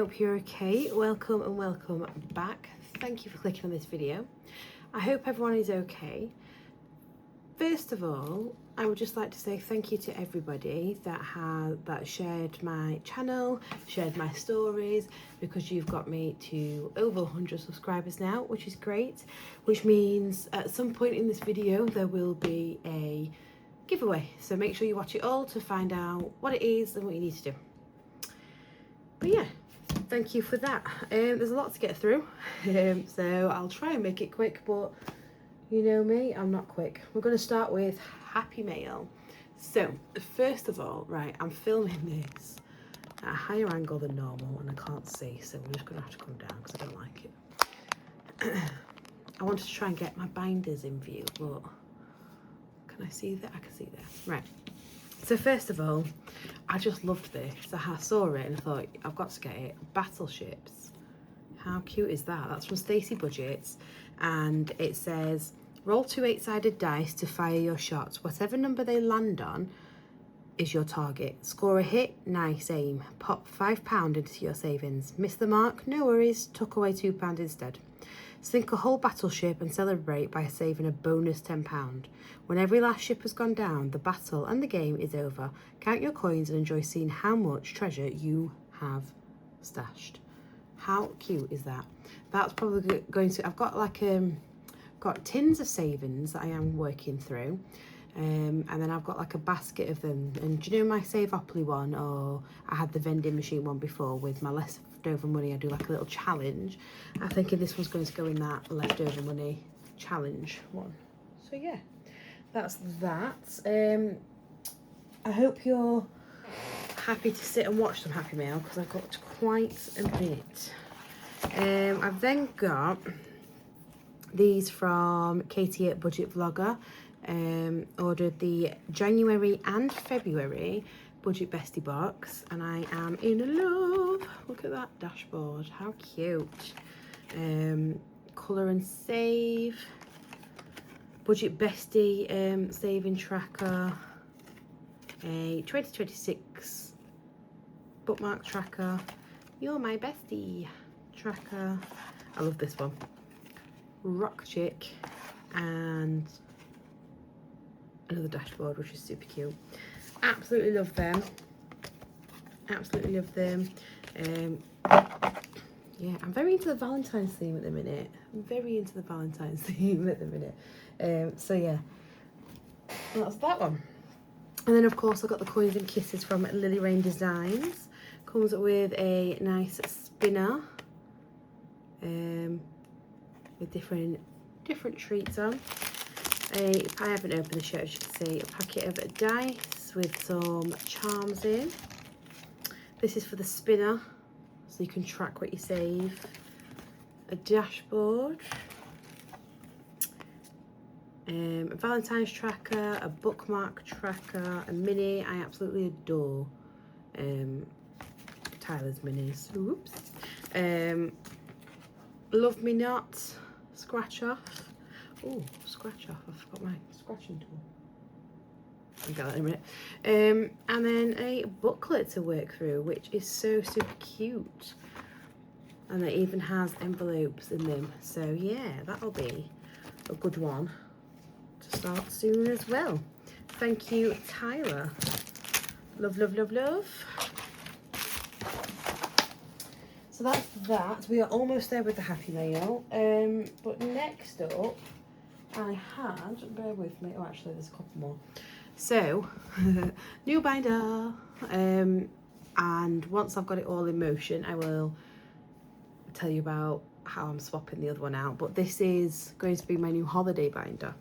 hope you're okay. Welcome and welcome back. Thank you for clicking on this video. I hope everyone is okay. First of all, I would just like to say thank you to everybody that shared my channel, shared my stories, because you've got me to over 100 subscribers now, which is great, which means at some point in this video there will be a giveaway. So make sure you watch it all to find out what it is and what you need to do. But yeah, thank you for that. There's a lot to get through, so I'll try and make it quick, but you know me, I'm not quick. We're going to start with Happy Mail. So first of all, right, I'm filming this at a higher angle than normal and I can't see, so we're just going to have to come down because I don't like it. I wanted to try and get my binders in view, but can I see that? I can see there. Right. So first of all, I just loved this. I saw it and I thought, I've got to get it. Battleships. How cute is that? That's from Stacey Budgets. And it says, roll 2 8-sided dice to fire your shots. Whatever number they land on is your target. Score a hit, nice aim. Pop £5 into your savings. Miss the mark, no worries. Tuck away £2 instead. Sink a whole battleship and celebrate by saving a bonus £10. When every last ship has gone down, the battle and the game is over. Count your coins and enjoy seeing how much treasure you have stashed. How cute is that? That's probably going to, I've got like got tins of savings that I am working through, and then I've got like a basket of them. And do you know my Saveopoly one, or I had the vending machine one before with my leftover money? I do like a little challenge. I think this one's going to go in that leftover money challenge one. So yeah, that's that. I hope you're happy to sit and watch some Happy Mail because I've got quite a bit. I've then got these from Katie at Budget Vlogger. Ordered the January and February Budget Bestie box and I am in love. Look at that dashboard, how cute. Colour and Save, Budget Bestie saving tracker, a 2026 bookmark tracker, You're My Bestie tracker. I love this one. Rock Chick and another dashboard, which is super cute. Absolutely love them. Absolutely love them. Yeah, I'm very into the Valentine's theme at the minute. So yeah, that's that one. And then of course I got the Coins and Kisses from Lily Rain Designs. Comes with a nice spinner with different treats on. I haven't opened the shirt, as you can see. A packet of dice with some charms in. This is for the spinner, so you can track what you save. A dashboard, a Valentine's tracker, a bookmark tracker, a mini. I absolutely adore Tyler's minis. Oops. Love Me Not scratch off. Oh, scratch off. I forgot my scratching tool. I'll get that in a minute. And then a booklet to work through, which is so super cute. And it even has envelopes in them. So yeah, that'll be a good one to start soon as well. Thank you, Tyler. Love, love, love, love. So that's that. We are almost there with the Happy Mail. But next up, I had, bear with me, oh actually there's a couple more. So, new binder, and once I've got it all in motion, I will tell you about how I'm swapping the other one out. But this is going to be my new holiday binder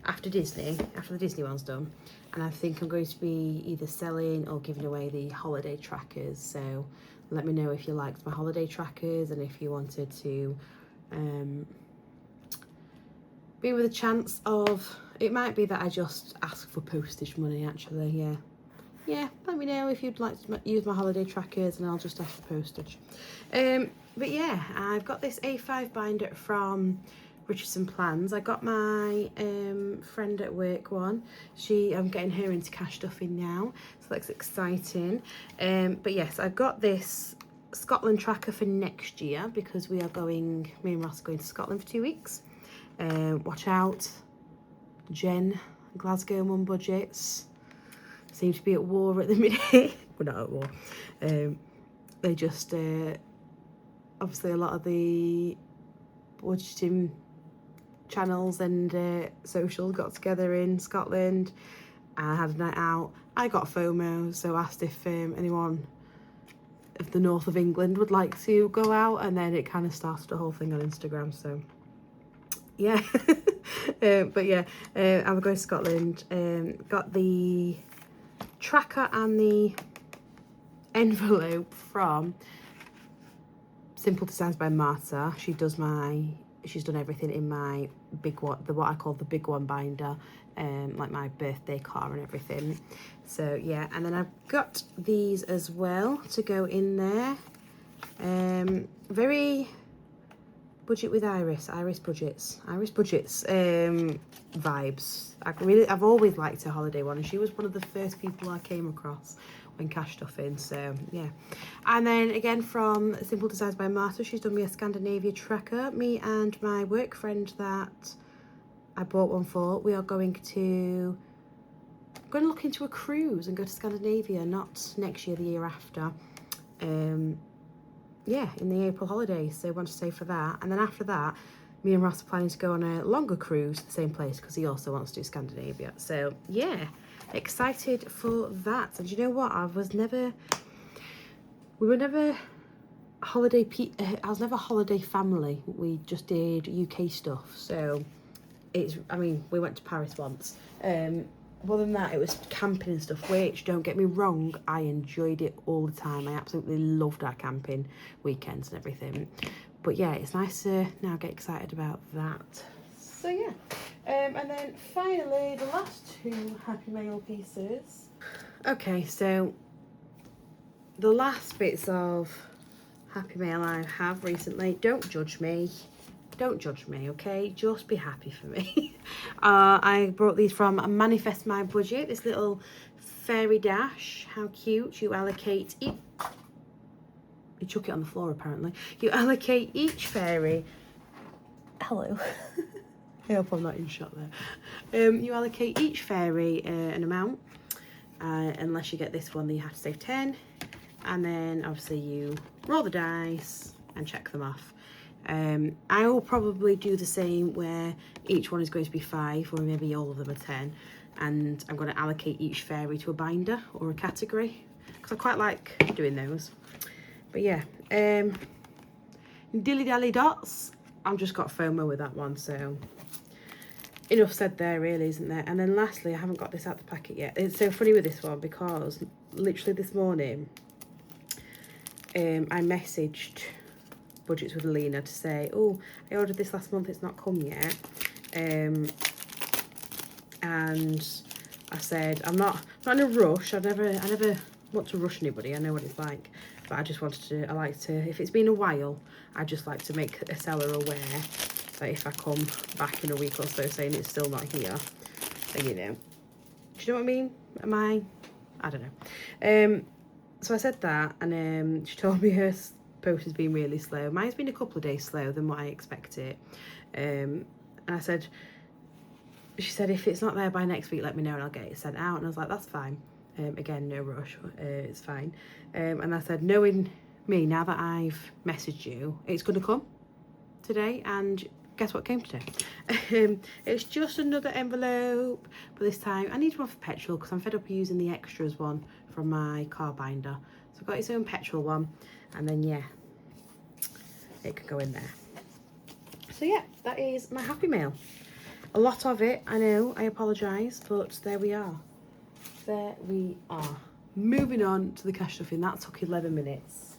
after the Disney one's done. And I think I'm going to be either selling or giving away the holiday trackers. So let me know if you liked my holiday trackers and if you wanted to be with a chance of, it might be that I just ask for postage money actually. Yeah, let me know if you'd like to use my holiday trackers and I'll just ask for postage. But yeah, I've got this A5 binder from Richardson Plans. I got my friend at work one. I'm getting her into cash stuffing now, so that's exciting. But yes, I've got this Scotland tracker for next year because we are going, me and Ross are going to Scotland for 2 weeks. Watch out, Jen, Glasgow Mum budgets seem to be at war at the minute. We're not at war. They just, obviously a lot of the budgeting channels and socials got together in Scotland. I had a night out. I got FOMO, so asked if anyone of the north of England would like to go out, and then it kind of started a whole thing on Instagram. So yeah. But yeah, I'm going to Scotland. Got the tracker and the envelope from Simple Designs by Marta. She's done everything in my big one, what I call the big one binder, like my birthday card and everything. So yeah, and then I've got these as well to go in there. Very budget with Iris budgets vibes. I've always liked her holiday one, and she was one of the first people I came across when cash stuffing, so yeah. And then again from Simple Designs by Marta, she's done me a Scandinavia tracker. Me and my work friend that I bought one for, we are going to look into a cruise and go to Scandinavia, not next year, the year after. Yeah, in the April holidays, so I want to save for that. And then after that, me and Ross are planning to go on a longer cruise to the same place because he also wants to do Scandinavia. So yeah, excited for that. And you know what? I was never holiday family. We just did UK stuff. So we went to Paris once. Other than that, it was camping and stuff, which, don't get me wrong, I enjoyed it all the time. I absolutely loved our camping weekends and everything. But yeah, it's nice to now get excited about that. So yeah. And then finally, the last two Happy Mail pieces. Okay, so the last bits of Happy Mail I have recently, don't judge me, okay? Just be happy for me. I brought these from Manifest My Budget, this little fairy dash. How cute. You allocate each... You chuck it on the floor, apparently. You allocate each fairy... Hello. I hope I'm not in shot there. You allocate each fairy an amount. Unless you get this one, then you have to save 10. And then, obviously, you roll the dice and check them off. I will probably do the same where each one is going to be 5, or maybe all of them are 10, and I'm going to allocate each fairy to a binder or a category because I quite like doing those. But yeah, dilly dally dots, I've just got FOMO with that one, so enough said there, really, isn't there? And then lastly, I haven't got this out the packet yet. It's so funny with this one because literally this morning I messaged Budgets with Alina to say, oh, I ordered this last month, it's not come yet. And I said, I'm not in a rush. I never want to rush anybody. I know what it's like, but I just wanted to, I like to, if it's been a while, I just like to make a seller aware that if I come back in a week or so saying it's still not here, then you know. Do you know what I mean? I don't know. So I said that, and she told me her post has been really slow. Mine's been a couple of days slower than what I expected. And I said, she said, if it's not there by next week, let me know and I'll get it sent out. And I was like, that's fine. Again, no rush, it's fine. And I said, knowing me, now that I've messaged you, it's going to come today. And guess what came today? It's just another envelope, but this time I need one for petrol because I'm fed up using the extras one from my car binder. So I've got its own petrol one, and then yeah, it could go in there. So yeah, that is my Happy Mail. A lot of it, I know, I apologise, but there we are. There we are. Moving on to the cash stuffing. That took 11 minutes.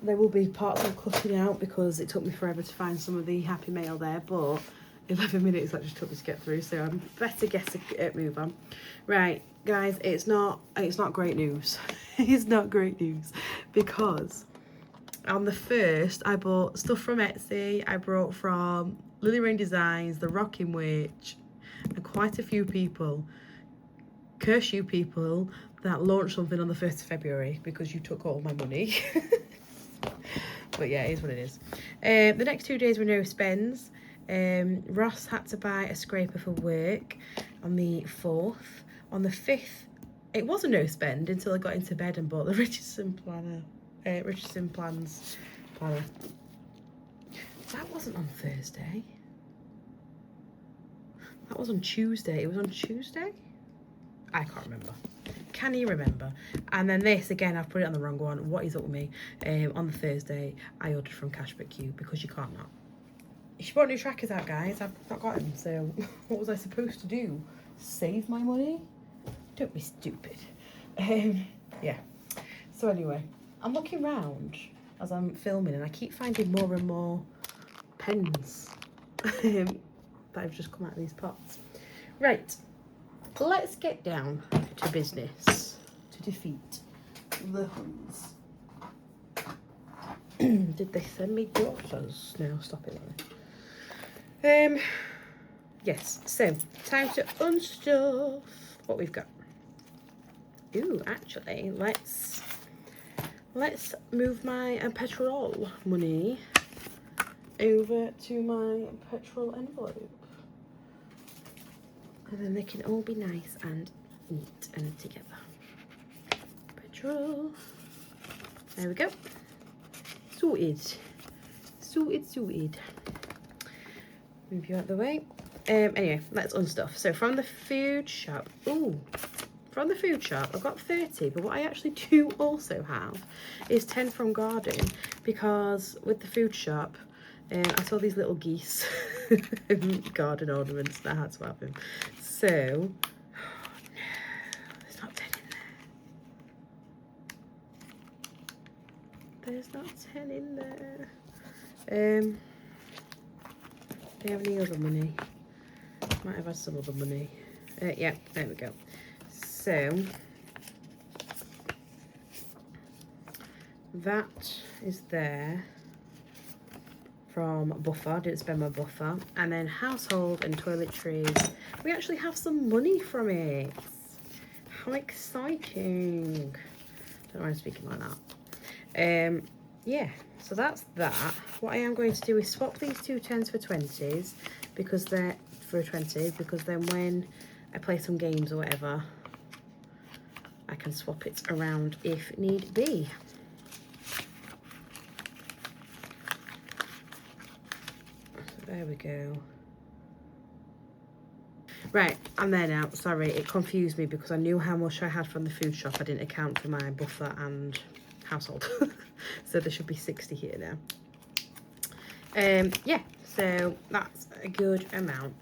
There will be parts I'm cutting out because it took me forever to find some of the Happy Mail there, but 11 minutes that just took me to get through, so I'm better move on. Right, guys, it's not great news. It's not great news because on the 1st I bought stuff from Etsy. I brought from Lily Rain Designs, The Rocking Witch, and quite a few people curse you people that launched something on the 1st of February because you took all my money. But yeah, it is what it is. The next 2 days were no spends. Ross had to buy a scraper for work on the 4th. On the 5th, it was a no spend until I got into bed and bought the Richardson Plans planner. That wasn't on Thursday. That was on Tuesday. It was on Tuesday? I can't remember. Can you remember? And then this, again, I've put it on the wrong one. What is up with me? On the Thursday, I ordered from Cashback Q because you can't not. She brought new trackers out, guys. I've not got them. So what was I supposed to do? Save my money? Don't be stupid. Yeah. So anyway, I'm looking around as I'm filming and I keep finding more and more pens that have just come out of these pots. Right. Let's get down to business to defeat the Huns. Did they send me daughters? No, stop it there. Yes, so time to unstuff what we've got. Ooh, actually, let's move my petrol money over to my petrol envelope. And then they can all be nice and neat and together. Petrol. There we go. Sorted. Sorted. Move you out of the way. Anyway, let's unstuff. So from the food shop. Ooh. From the food shop, I've got 30, but what I actually do also have is 10 from Garden, because with the food shop, I saw these little geese garden ornaments and I had to have them. So, oh no, there's not 10 in there. There's not 10 in there. Do you have any other money? Might have had some other money. Yeah, there we go. So, that is there. From buffer, didn't spend my buffer, and then household and toiletries, we actually have some money from it. How exciting. Don't know why I'm speaking like that. Yeah, so that's that. What I am going to do is swap these two 10s for 20s, because they're for a 20, because then when I play some games or whatever, I can swap it around if need be. There we go. Right, I'm there now. Sorry, it confused me because I knew how much I had from the food shop. I didn't account for my buffer and household. So there should be 60 here now. Yeah, so that's a good amount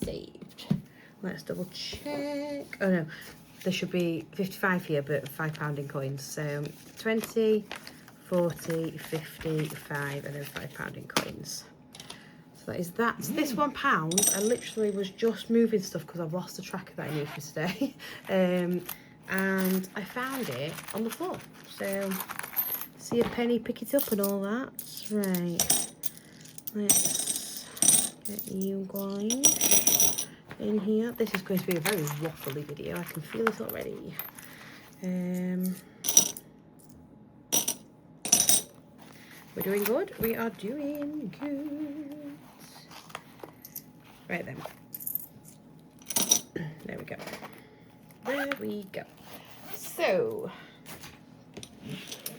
saved. Let's double check. Oh no, there should be 55 here, but £5 in coins. So 20, 40, 50, 5, and then £5 in coins. That is that. This £1, I literally was just moving stuff because I've lost the tracker that I need for today. And I found it on the floor. So, see a penny, pick it up and all that. Right. Let's get you going in here. This is going to be a very waffly video. I can feel it already. We're doing good. We are doing good. Right then. There we go. There we go. So,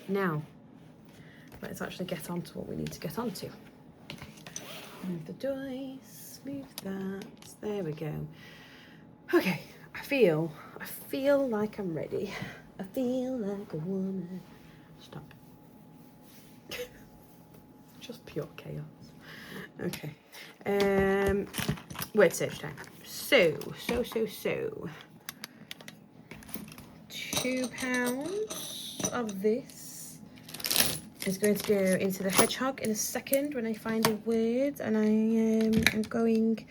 now, let's actually get on to what we need to get on to. Move the dice, move that. There we go. Okay, I feel like I'm ready. I feel like a woman. Stop. Just pure chaos. Okay. Word search time. So. £2 of this is going to go into the hedgehog in a second when I find a word, and I am going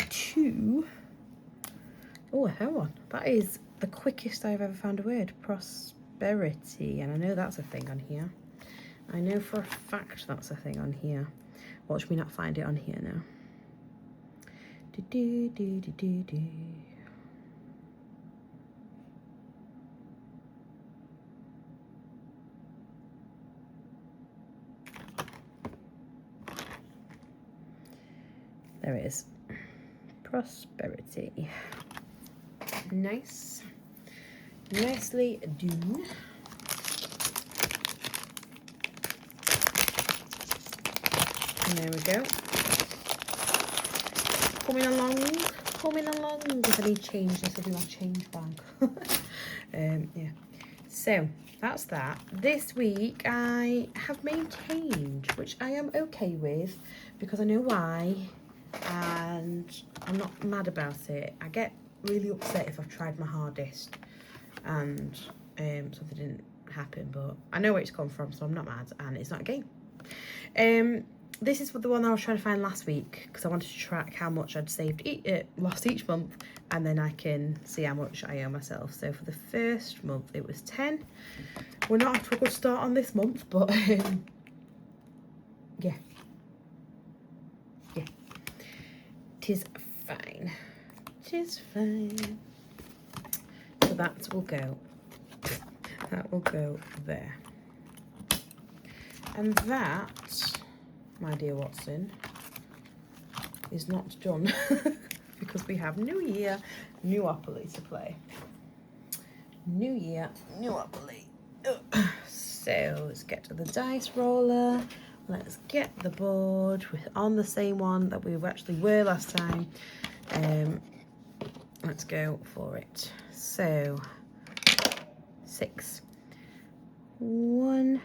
to. Oh, hang on. That is the quickest I've ever found a word. Prosperity, and I know that's a thing on here. I know for a fact that's a thing on here. Watch me not find it on here now. There it is. Prosperity. Nice. Nicely done. And there we go. Coming along. If I need change, this will be my change bag. Yeah. So that's that. This week I have made change, which I am okay with because I know why, and I'm not mad about it. I get really upset if I've tried my hardest and something didn't happen, but I know where it's come from, so I'm not mad, and it's not a game. This is the one I was trying to find last week because I wanted to track how much I'd lost each month, and then I can see how much I owe myself. So for the first month it was 10. We're not off to a good start on this month, but yeah, tis fine. Tis fine. So that will go. That will go there. And that, my dear Watson, is not done because we have New Year, Newopoly to play. New Year, Newopoly. So let's get to the dice roller. Let's get the board. We're on the same one that we actually were last time. Let's go for it. So 6. 1,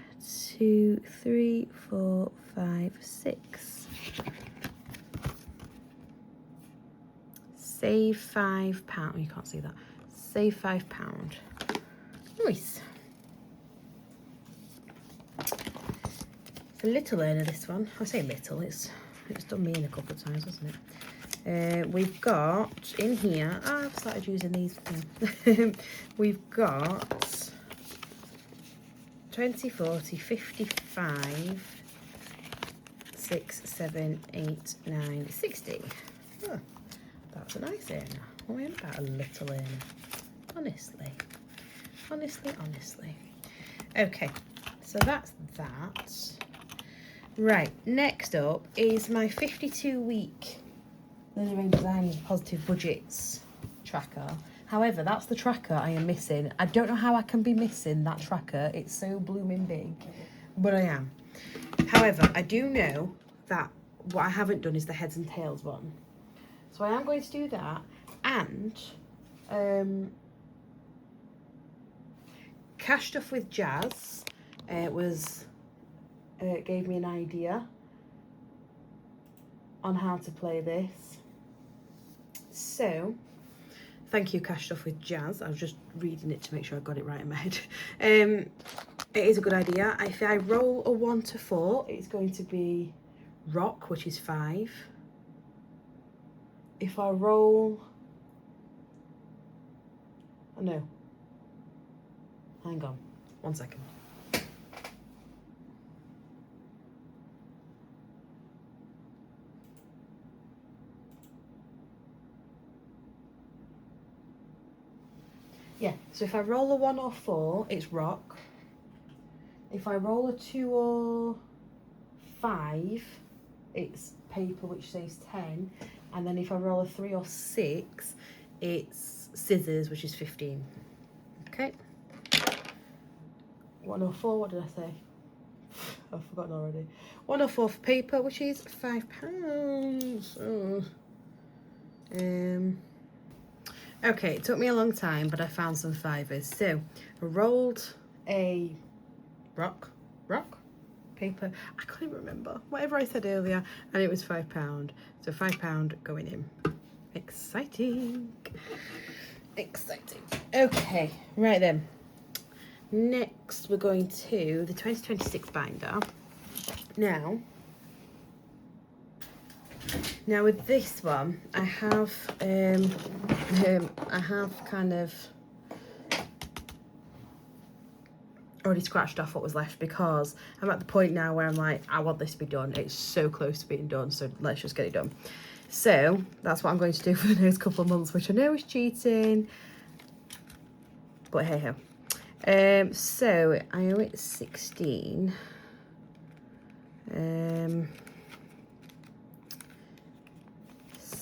2, 3, 4, 5, 6. Save £5. You can't see that. Save £5. Nice. It's a little earner, this one. I say little. It's done me in a couple of times, hasn't it? We've got in here. I've started using these. We've got 20, 40, 55, 6, 7, 8, 9, 60. Oh, that's a nice earner. What am I about a little earner? Honestly. Okay, so that's that. Right, next up is my 52-week Lily Ring Designs Positive Budgets tracker. However, that's the tracker I am missing. I don't know how I can be missing that tracker. It's so blooming big, but I am. However, I do know that what I haven't done is the heads and tails one. So I am going to do that, and Cash Stuff with Jazz gave me an idea on how to play this. So thank you, Cash Stuff with Jazz. I was just reading it to make sure I got it right in my head. It is a good idea. If I roll a 1 to 4, it's going to be rock, which is 5. If I roll, oh no, hang on, 1 second. Yeah, so if I roll a 1 or 4, it's rock. If I roll a 2 or 5, it's paper, which says 10. And then if I roll a 3 or 6, it's scissors, which is 15. Okay. 1 or 4, what did I say? I've forgotten already. 1 or 4 for paper, which is £5. Okay, it took me a long time, but I found some fivers. So I rolled a rock, paper. I can't even remember. Whatever I said earlier, and it was £5. So £5 going in. Exciting. Okay, right then. Next, we're going to the 2026 binder. Now with this one, I have kind of already scratched off what was left because I'm at the point now where I'm like, I want this to be done. It's so close to being done, so let's just get it done. So that's what I'm going to do for the next couple of months, which I know is cheating, but hey ho. So I owe it 16.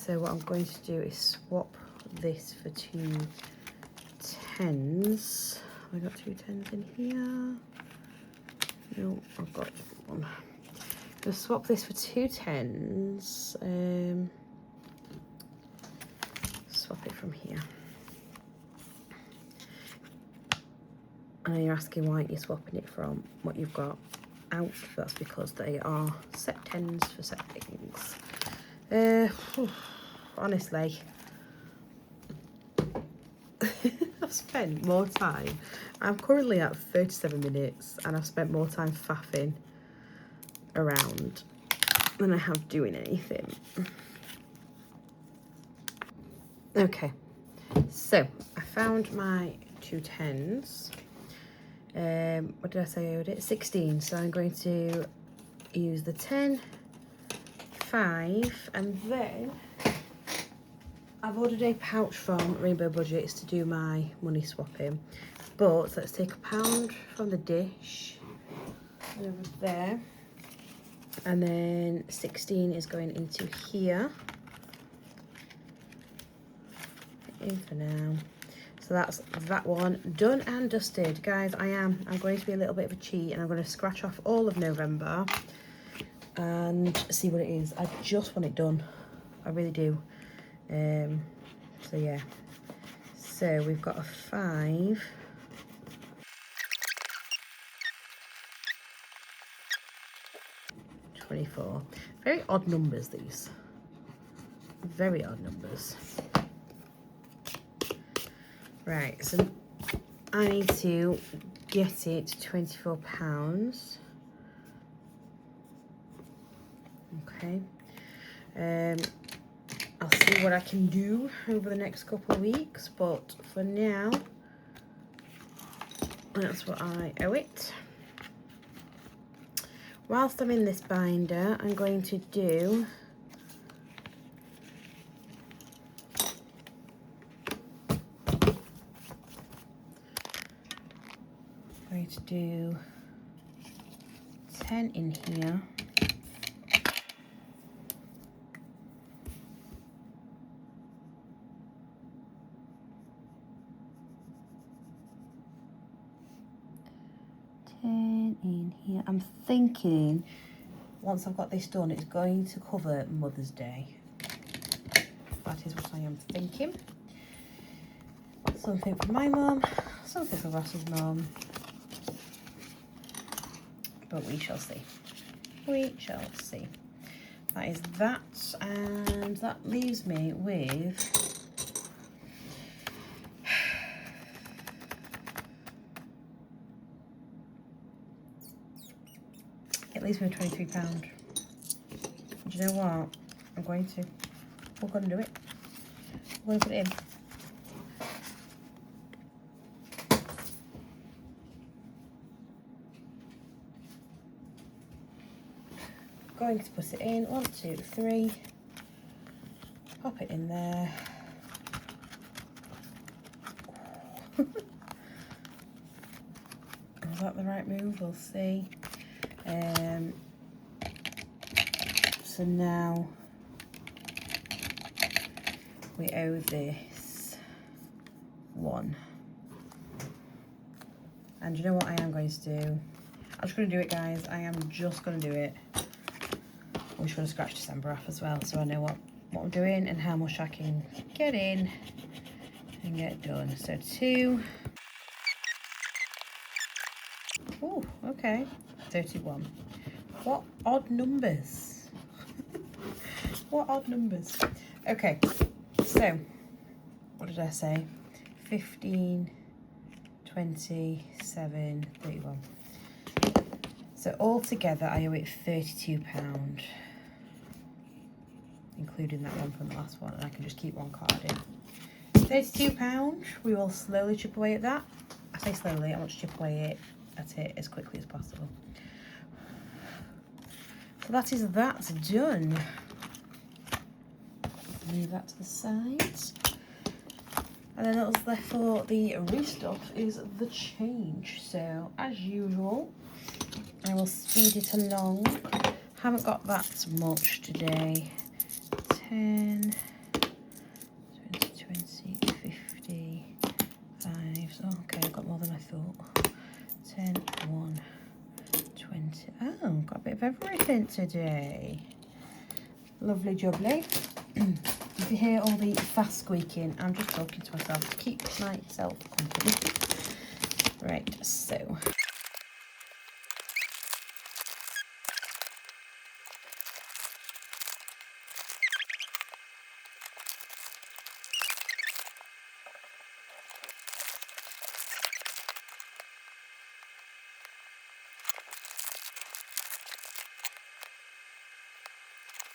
So what I'm going to do is swap this for 2 10s. Have I got 2 10s in here? No, I've got one. I'll swap this for 2 10s. Swap it from here. And you're asking why you're swapping it from what you've got out. That's because they are set 10s for set things. Honestly, I've spent more time. I'm currently at 37 minutes and I've spent more time faffing around than I have doing anything. Okay, so I found my 2 10s. What did I say I owed it? 16. So I'm going to use the 10, 5, and then I've ordered a pouch from Rainbow Budgets to do my money swapping. But let's take £1 from the dish over there, and then 16 is going into here. In for now. So that's that one done and dusted, guys. I'm going to be a little bit of a cheat, and I'm going to scratch off all of November and see what it is. I just want it done, I really do. So yeah, so we've got a 5, £24. Very odd numbers, these, very odd numbers. Right, so I need to get it to £24. Okay. I'll see what I can do over the next couple of weeks, but for now, that's what I owe it. Whilst I'm in this binder, I'm going to do to do 10 in here. In here. I'm thinking once I've got this done, it's going to cover Mother's Day. That is what I am thinking. Something for my mum, something for Ross's mum. But we shall see. We shall see. That is that, and that leaves me with leaves me with £23. Do you know what? I'm going to. We're going to do it. We're going to put it in. Going to put it in. 1, 2, 3. Pop it in there. Is that the right move? We'll see. So now we owe this 1. And you know what I am going to do? I'm just going to do it, guys. I am just going to do it. I'm just going to scratch December off as well, so I know what I'm doing and how much I can get in and get done. So 2. Oh, okay. 31. What odd numbers. What odd numbers. Okay, so what did I say? 15, 27, 31. So altogether I owe it £32, including that one from the last one, and I can just keep one card in. £32. We will slowly chip away at that. I say slowly, I want to chip away at it as quickly as possible. So that is that done. Move that to the side. And then what's left for the restuff is the change. So as usual, I will speed it along. Haven't got that much today. 10, than I thought. 10, 1, 20. Oh, got a bit of everything today. Lovely jubbly. If you hear all the fast squeaking, I'm just talking to myself to keep myself company. Right, so.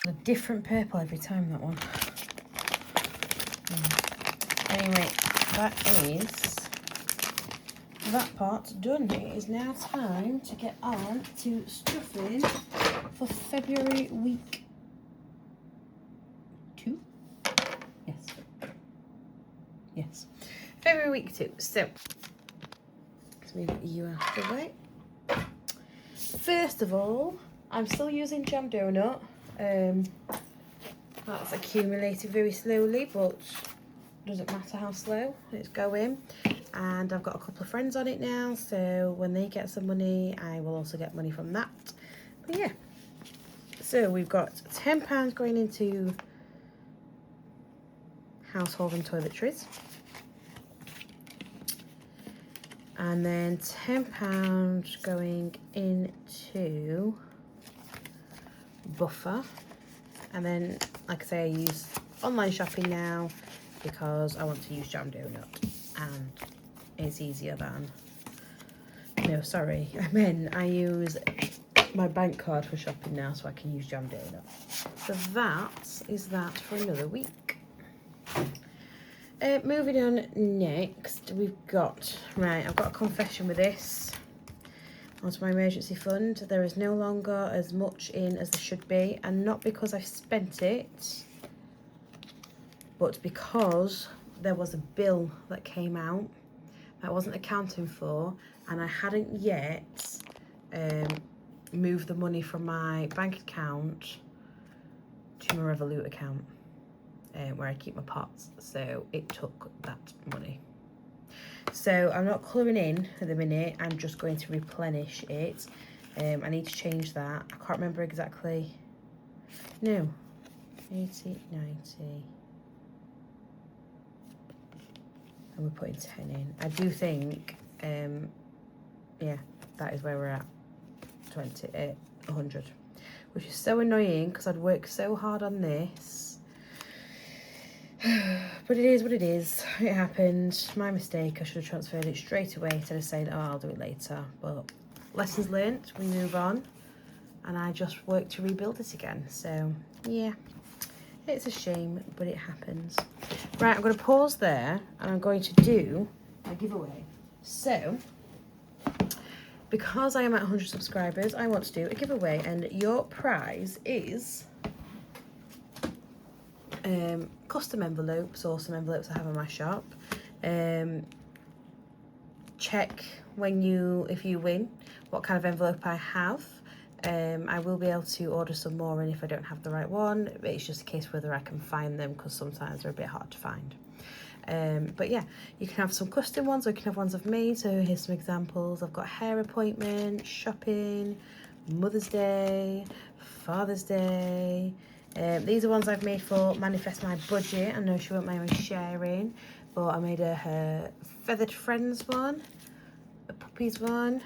A different purple every time, that one. Anyway, that is that part done. It is now time to get on to stuffing for February week 2. Yes, February week 2. So let's move you out of the way. First of all, I'm still using jam donut. That's accumulated very slowly, but doesn't matter how slow it's going. And I've got a couple of friends on it now, so when they get some money, I will also get money from that. But yeah, so we've got £10 going into household and toiletries, and then £10 going into buffer. And then, like I say, I use online shopping now because I want to use jam donut, and it's easier than, no, sorry, I use my bank card for shopping now, so I can use jam donut. So that is that for another week. Moving on next, we've got, right, I've got a confession with this. Onto my emergency fund, there is no longer as much in as there should be, and not because I've spent it, but because there was a bill that came out that I wasn't accounting for, and I hadn't yet moved the money from my bank account to my Revolut account, where I keep my pots, so it took that money. So I'm not colouring in at the minute, I'm just going to replenish it. I need to change that. I can't remember exactly. No, 80, 90. And we're putting 10 in. I do think, yeah, that is where we're at, 100. Which is so annoying because I'd worked so hard on this. But it is what it is. It happened. My mistake. I should have transferred it straight away instead of saying, oh, I'll do it later. But lessons learnt. We move on. And I just work to rebuild it again. So, yeah. It's a shame, but it happens. Right, I'm going to pause there. And I'm going to do a giveaway. So, because I am at 100 subscribers, I want to do a giveaway. And your prize is custom envelopes, or some envelopes I have in my shop. Check if you win, what kind of envelope I have. I will be able to order some more, and if I don't have the right one, it's just a case whether I can find them, because sometimes they're a bit hard to find. But yeah, you can have some custom ones, or you can have ones I've made. So here's some examples. I've got hair appointment, shopping, Mother's Day, Father's Day. These are ones I've made for Manifest My Budget. I know she won't mind me sharing, but I made her Feathered Friends one, a Puppies one,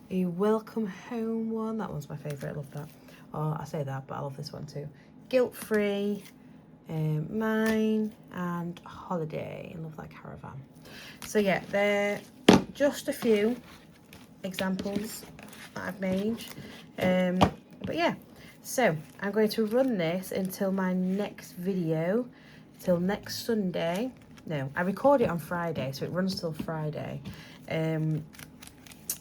a Welcome Home one. That one's my favourite. I love that. Oh, I say that, but I love this one too. Guilt Free, mine, and Holiday. I love that caravan. So yeah, they're just a few examples that I've made. But yeah. So, I'm going to run this until my next video, till next Sunday. No, I record it on Friday, so it runs till Friday.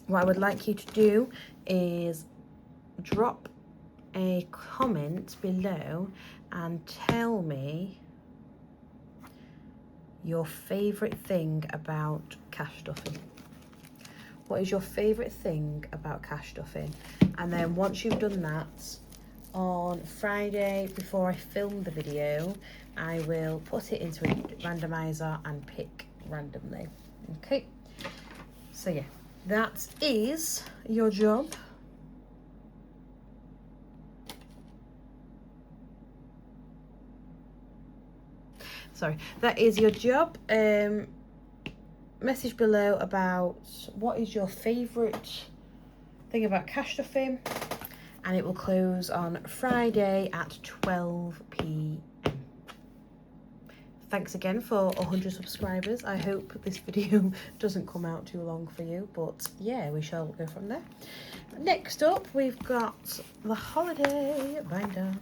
What I would like you to do is drop a comment below and tell me your favourite thing about cash stuffing. What is your favourite thing about cash stuffing? And then once you've done that, on Friday, before I film the video, I will put it into a randomizer and pick randomly. Okay, So yeah, that is your job. Sorry, that is your job. Message below about what is your favourite thing about cash stuffing, and it will close on Friday at 12 p.m. Thanks again for 100 subscribers. I hope this video doesn't come out too long for you, but yeah, we shall go from there. Next up, we've got the holiday binder,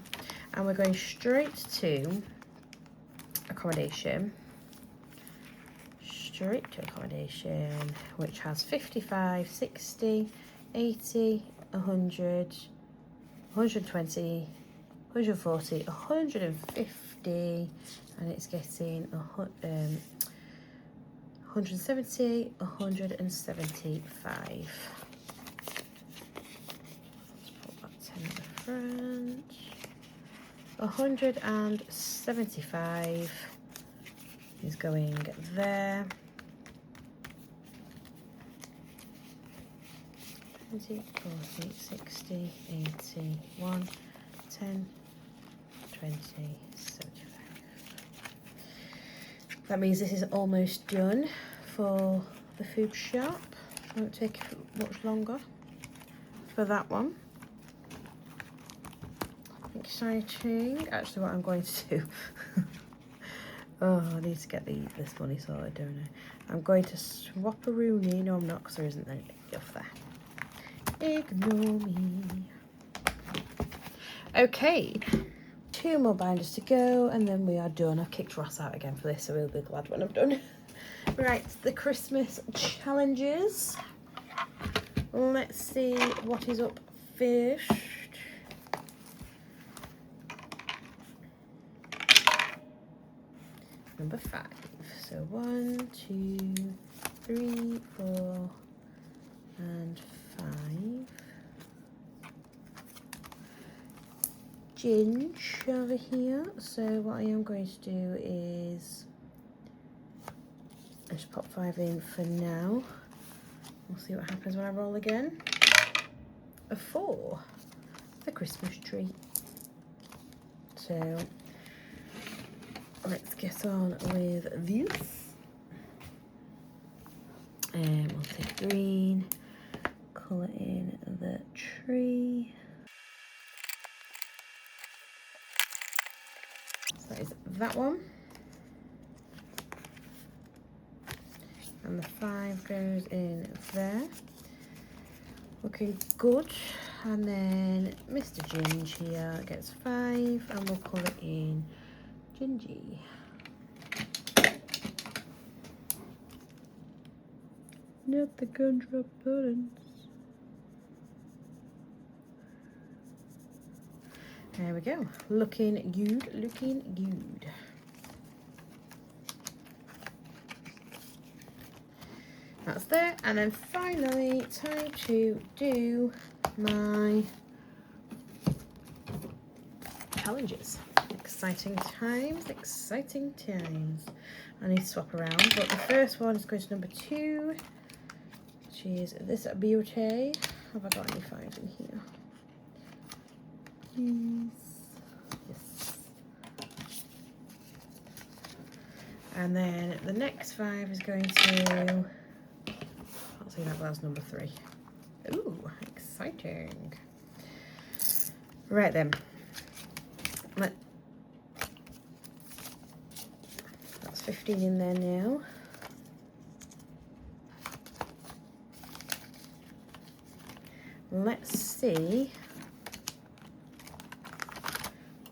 and we're going straight to accommodation. Straight to accommodation, which has 55, 60, 80, 100, 120, 140, 150, and it's getting 170, 175. Let's put that 10 at the front. 175 is going there. 20, 40, 60, 80, 1, 10, 20, 75. That means this is almost done for the food shop. Won't take much longer for that one. Exciting. Actually, what I'm going to do. Oh, I need to get this money sorted, don't I? I'm going to swap a Rooney. No, I'm not, because there isn't any off there. Ignore me. Okay, 2 more binders to go, and then we are done. I've kicked Ross out again for this, so he'll be glad when I'm done. Right, the Christmas challenges. Let's see what is up first. Number 5. So 1, 2, 3, 4, and 5. Ginge over here. So what I am going to do is just pop 5 in for now. We'll see what happens when I roll again. A 4. The Christmas tree. So let's get on with this. And we'll take green, colour in the tree. So that is that one. And the 5 goes in there. Looking good. And then Mr. Ginge here gets 5, and we'll colour in Gingy. Not the gumdrop buttons. There we go. Looking good, looking good. That's there. And then finally, time to do my challenges. Exciting times, exciting times. I need to swap around, but the first one is going to number 2. Which is this beauty. Have I got any 5s in here? Yes. And then the next 5 is going to, I'll say that was number 3. Ooh, exciting. Right then. That's 15 in there now. Let's see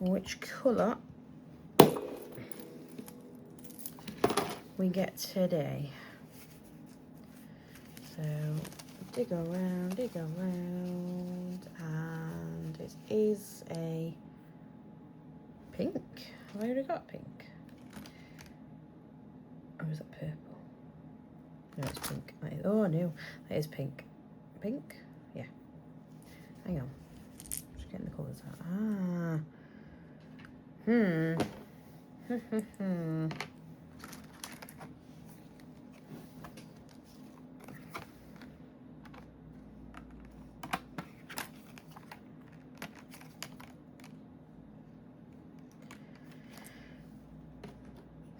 which colour we get today. So dig around, and it is a pink. Have I already got pink? Or is that purple? No, it's pink. Oh no, that is pink. Pink? Yeah. Hang on. Just getting the colours out. Ah.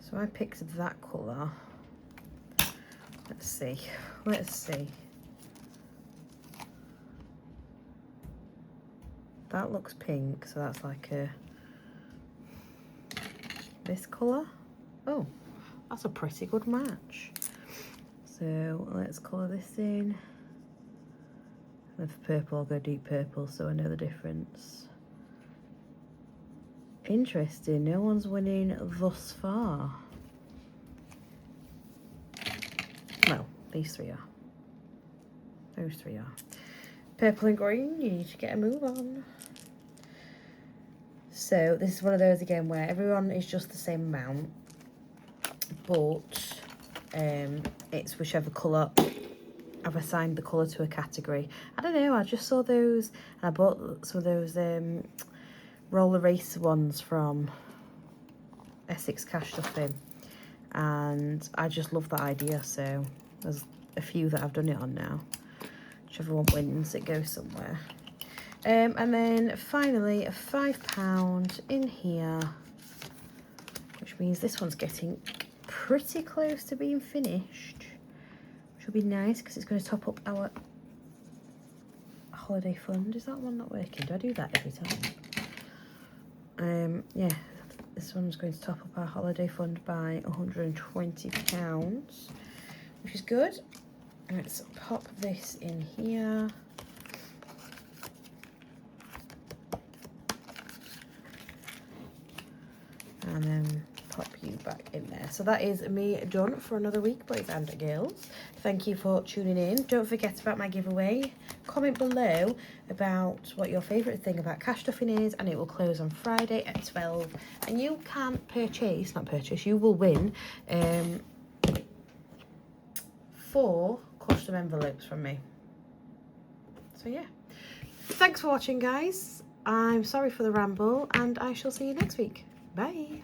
So I picked that colour. Let's see. Let's see. That looks pink, so that's like a... this colour. Oh, that's a pretty good match. So let's colour this in. And for purple, I'll go deep purple so I know the difference. Interesting, no one's winning thus far. Well, these three are. Those three are. Purple and green, you need to get a move on. So this is one of those again where everyone is just the same amount, but it's whichever colour. I've assigned the colour to a category. I don't know, I just saw those and I bought some of those roller racer ones from Essex Cash Stuffing, and I just love that idea, so there's a few that I've done it on now. Whichever one wins, it goes somewhere. And then finally a £5 in here, which means this one's getting pretty close to being finished, which will be nice because it's going to top up our holiday fund. Is that one not working? Do I do that every time? Yeah, this one's going to top up our holiday fund by £120, which is good. Let's pop this in here. And then pop you back in there. So that is me done for another week, boys and girls. Thank you for tuning in. Don't forget about my giveaway. Comment below about what your favourite thing about cash stuffing is, and it will close on Friday at 12. And you can you will win 4 custom envelopes from me. So yeah. Thanks for watching, guys. I'm sorry for the ramble, and I shall see you next week. Bye.